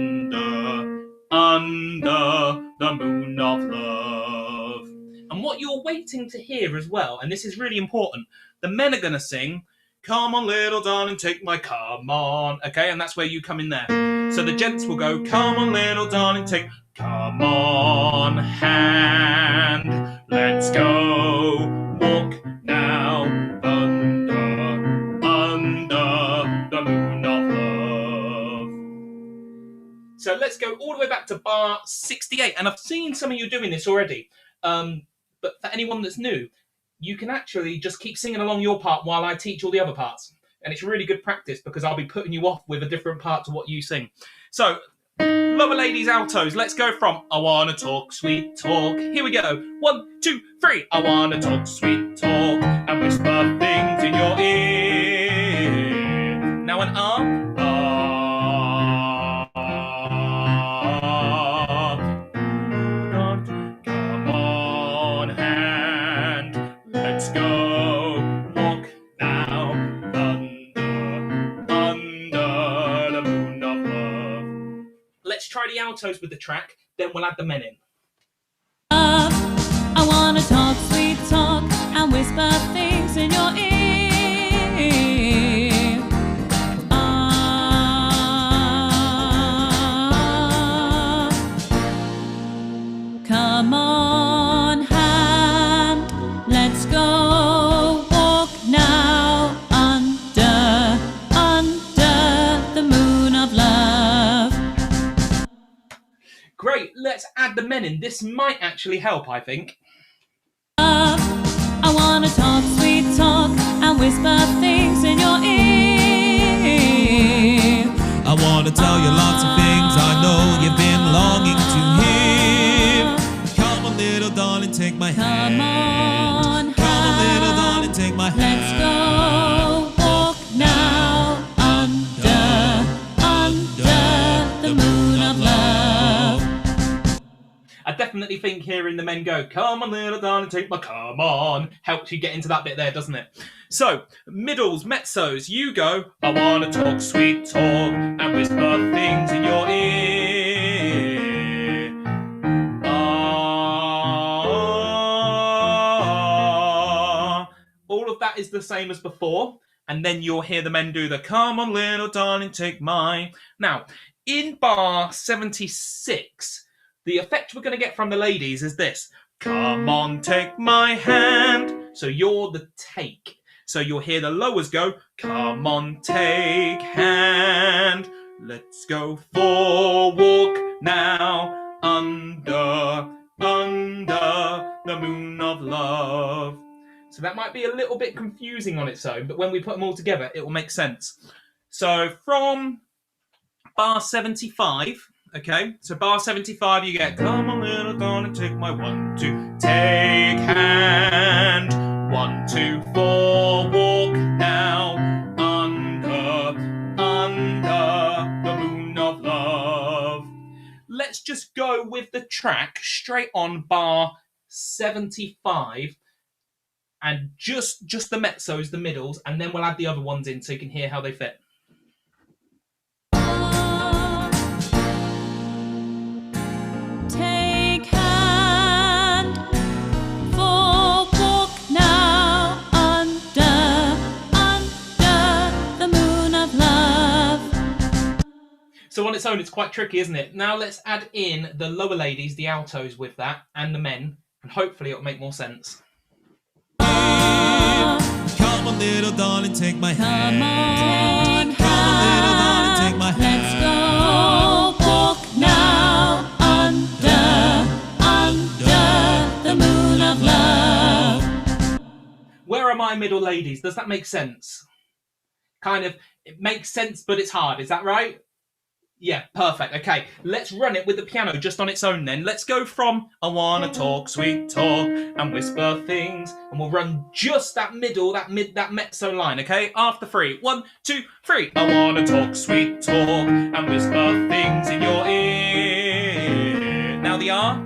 the moon of love. And what you're waiting to hear as well, and this is really important, the men are going to sing, come on, little darling, take my come on. Okay, and that's where you come in there. So the gents will go, come on, little darling, take come on, hand, let's go, walk now, under the moon of love. So let's go all the way back to bar 68. And I've seen some of you doing this already. But for anyone that's new, you can actually just keep singing along your part while I teach all the other parts. And it's really good practice because I'll be putting you off with a different part to what you sing. So, lower ladies, altos, let's go from I wanna talk, sweet talk. Here we go. 1, 2, 3. I wanna talk, sweet talk, and whisper things in your ear. Now an R. Come on, hand, let's go, walk now, under the moon of love. Let's try the altos with the track, then we'll add the men in. I wanna talk sweet talk and whisper things in your ear. Come on, hand, let's go walk now under the moon of love. Great, let's add the men in. This might actually help, I think. I wanna talk sweet talk and whisper things in your ear. I want to tell you lots of things I know you've been longing to hear. Come on, little darling, take my hand. Come on, little darling, take my hand. Let's go walk now under the moon of love. I definitely think hearing the men go, come on, little darling, take my come on, helps you get into that bit there, doesn't it? So, middles, mezzos, you go, I want to talk sweet talk and whisper things in your ear. All of that is the same as before, and then you'll hear the men do the come on, little darling, take my. Now, in bar 76, the effect we're going to get from the ladies is this. Come on, take my hand. So you're the take. So you'll hear the lowers go, come on, take hand. Let's go for a walk now under the moon of love. So that might be a little bit confusing on its own, but when we put them all together, it will make sense. So from bar 75, okay, so bar 75, you get, come on, little darling, take my 1, 2, take hand. 1, 2, 4, walk now under the moon of love. Let's just go with the track straight on bar 75 and just the mezzos, the middles, and then we'll add the other ones in so you can hear how they fit. Take hand for walk now under the moon of love. So on its own, it's quite tricky, isn't it? Now let's add in the lower ladies, the altos with that, and the men, and hopefully it'll make more sense. Come on, little darling, take my hand. Come on, little darling, take my hand. let's go walk now under the moon of love. Where are my middle ladies? Does that make sense? Kind of, it makes sense, but it's hard. Is that right? Yeah, perfect. Okay, let's run it with the piano just on its own then. Let's go from I wanna talk, sweet talk, and whisper things, and we'll run just that middle, that mezzo line, okay? After 3. 1, 2, 3. I wanna talk, sweet talk, and whisper things in your ear. Now the R.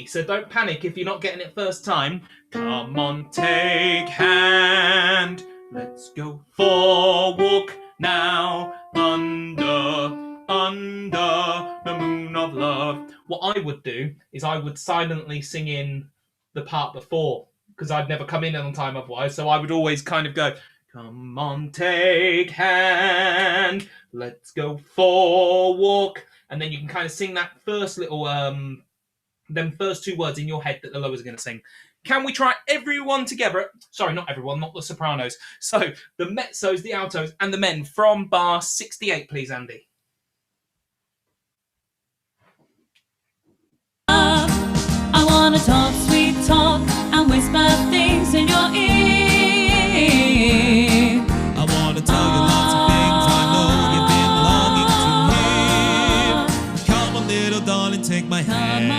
so don't panic if you're not getting it first time. Come on, take hand. Let's go for a walk now under the moon of love. What I would do is I would silently sing in the part before, because I'd never come in on time otherwise. So I would always kind of go, come on, take hand. Let's go for a walk. And then you can kind of sing that first little, them first two words in your head that the lowers are going to sing. Can we try everyone together? Sorry, not everyone, not the sopranos. So the mezzos, the altos, and the men from bar 68, please, Andy. I wanna talk sweet talk and whisper things in your ear. I wanna tell you lots of things I know you've been longing to hear. Come on, little darling, take my hand.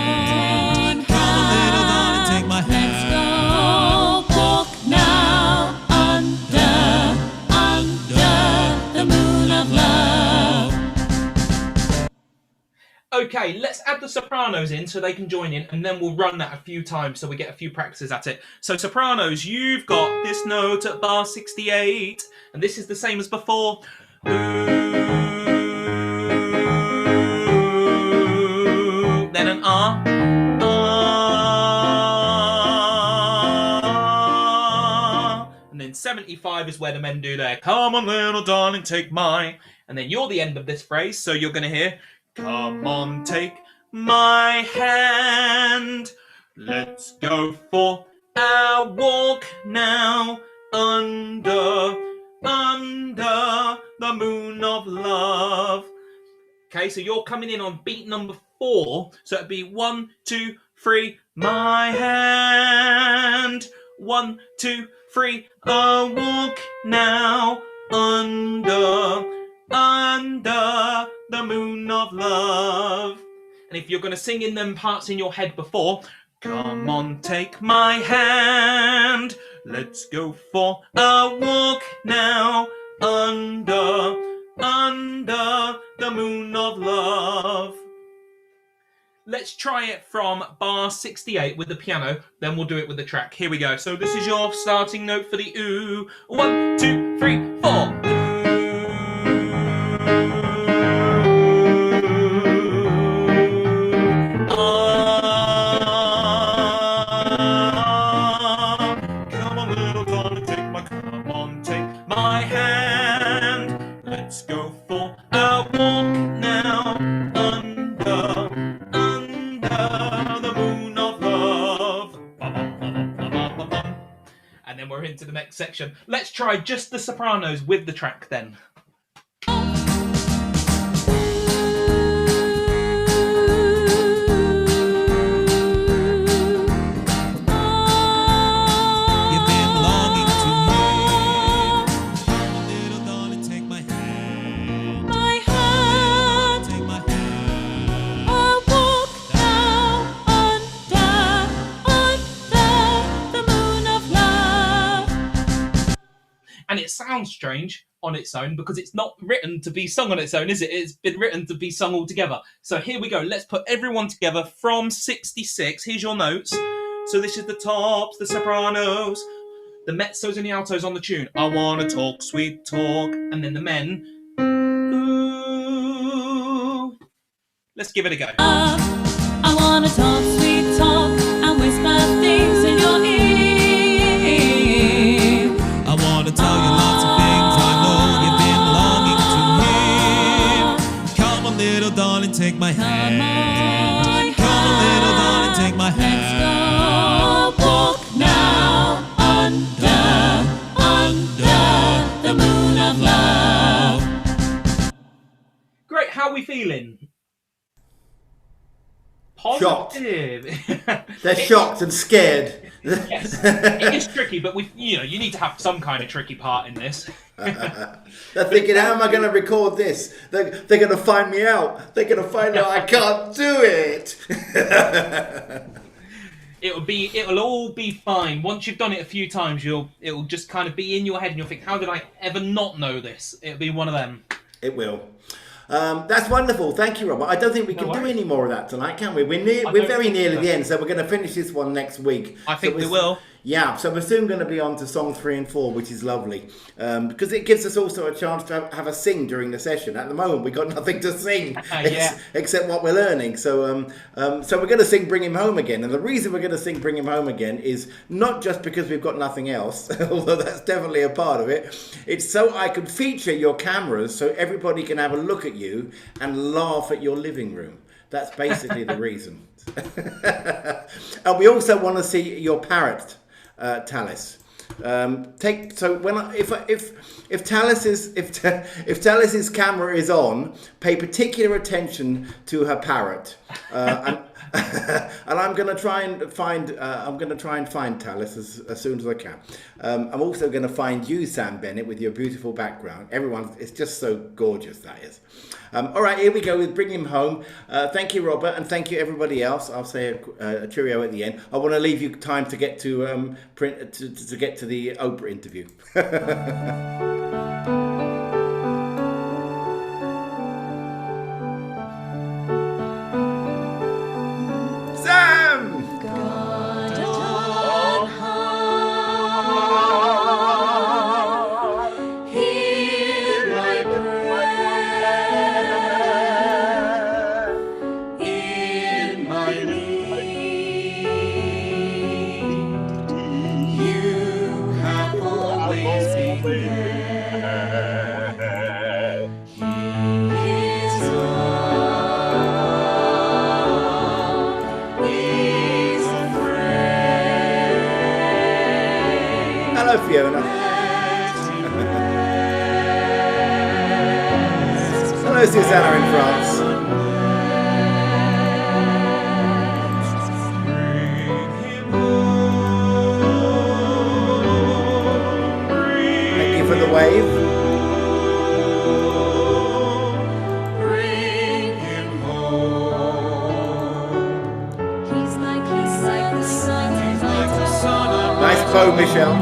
Come on, little darling, take my hand. Let's go walk now under the moon of love. Okay, let's add the sopranos in so they can join in, and then we'll run that a few times so we get a few practices at it. So sopranos, you've got this note at bar 68, and this is the same as before. Ooh, then an R. And then 75 is where the men do their come on little darling take my, and then you're the end of this phrase, so you're going to hear come on, take my hand. Let's go for our walk now under the moon of love. Okay, so you're coming in on beat number 4. So it'd be 1, 2, 3, my hand. 1, 2, 3, a walk now under the moon of love. And if you're going to sing in them parts in your head before, come on, take my hand. Let's go for a walk now under the moon of love. Let's try it from bar 68 with the piano, then we'll do it with the track. Here we go. So this is your starting note for the ooh. 1, 2, 3, 4. Let's go for a walk now under the moon of love. And then we're into the next section. Let's try just the sopranos with the track then. And it sounds strange on its own because it's not written to be sung on its own, is it? It's been written to be sung all together. So here we go. Let's put everyone together from 66. Here's your notes. So this is the tops, the sopranos, the mezzos and the altos on the tune. I want to talk sweet talk. And then the men. Ooh. Let's give it a go. I want to talk sweet talk and whisper things in your ear. I want to tell you lots of things I know you've been longing to hear. Come on, little darling, take my hand. Come on, little darling, take my hand. Let's go walk now under the moon of love. Great, how are we feeling? Shocked. Positive. They're shocked and scared. Yes, it is tricky, but you need to have some kind of tricky part in this. They're thinking, how am I going to record this? They're going to find me out. They're going to find out I can't do it. It'll all be fine. Once you've done it a few times, it'll just kind of be in your head, and you'll think, how did I ever not know this? It'll be one of them. It will. That's wonderful. Thank you, Robert. I don't think we can do any more of that tonight, can we? We're very nearly the end, so we're going to finish this one next week. I think so we will. Yeah, so we're soon going to be on to song 3 and 4, which is lovely, because it gives us also a chance to have a sing during the session. At the moment, we've got nothing to sing except what we're learning. So so we're going to sing Bring Him Home Again. And the reason we're going to sing Bring Him Home Again is not just because we've got nothing else, although that's definitely a part of it. It's so I can feature your cameras so everybody can have a look at you and laugh at your living room. That's basically the reason. And we also want to see your parrot, Talis. If Talis's camera is on, pay particular attention to her parrot, and I'm going to try and find Talis as soon as I can. I'm also going to find you, Sam Bennett, with your beautiful background. Everyone, it's just so gorgeous, that is. All right, here we go with Bring Him Home. Thank you, Robert, and thank you, everybody else. I'll say a cheerio at the end. I want to leave you time to get to get to the Oprah interview. Sam! Hello, Fiona. Hello, Susanna in France. Thank you for the wave. Nice bow, Michelle.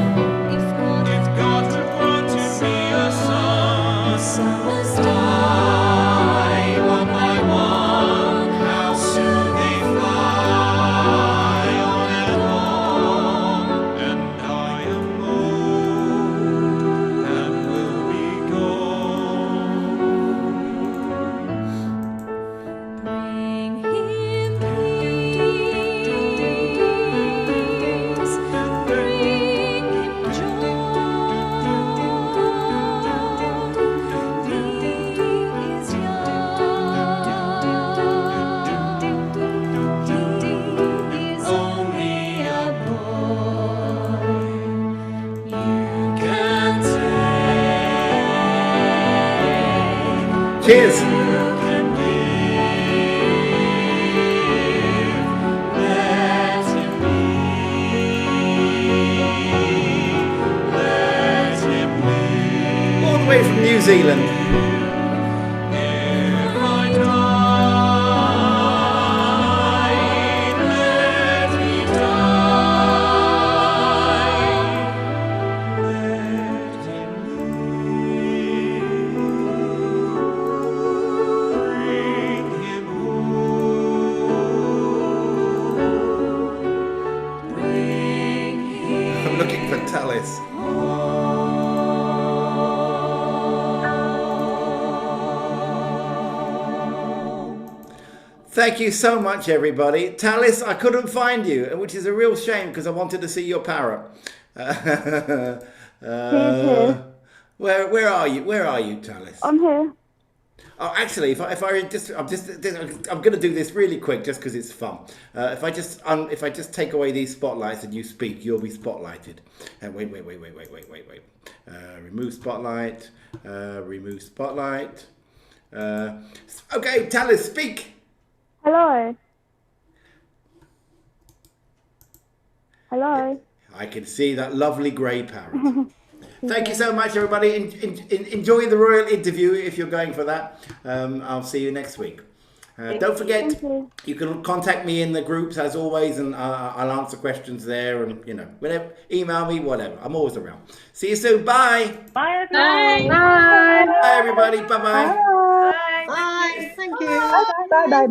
Cheers. All the way from New Zealand. Looking for Talis. Thank you so much, everybody. Talis, I couldn't find you, which is a real shame because I wanted to see your parrot. Where are you? Where are you, Talis? I'm here. Oh, actually, I'm going to do this really quick just because it's fun. If I just take away these spotlights and you speak, you'll be spotlighted. Wait. Remove spotlight. Remove spotlight. Okay, Talis, speak. Hello. Hello. I can see that lovely grey parrot. Thank you so much, everybody. Enjoy the royal interview if you're going for that. I'll see you next week. Don't forget, you can contact me in the groups as always, and I'll answer questions there. And whatever, email me, whatever. I'm always around. See you soon. Bye. Bye, everyone. Bye. Bye, everybody. Bye-bye. Bye. Thank you. Bye bye.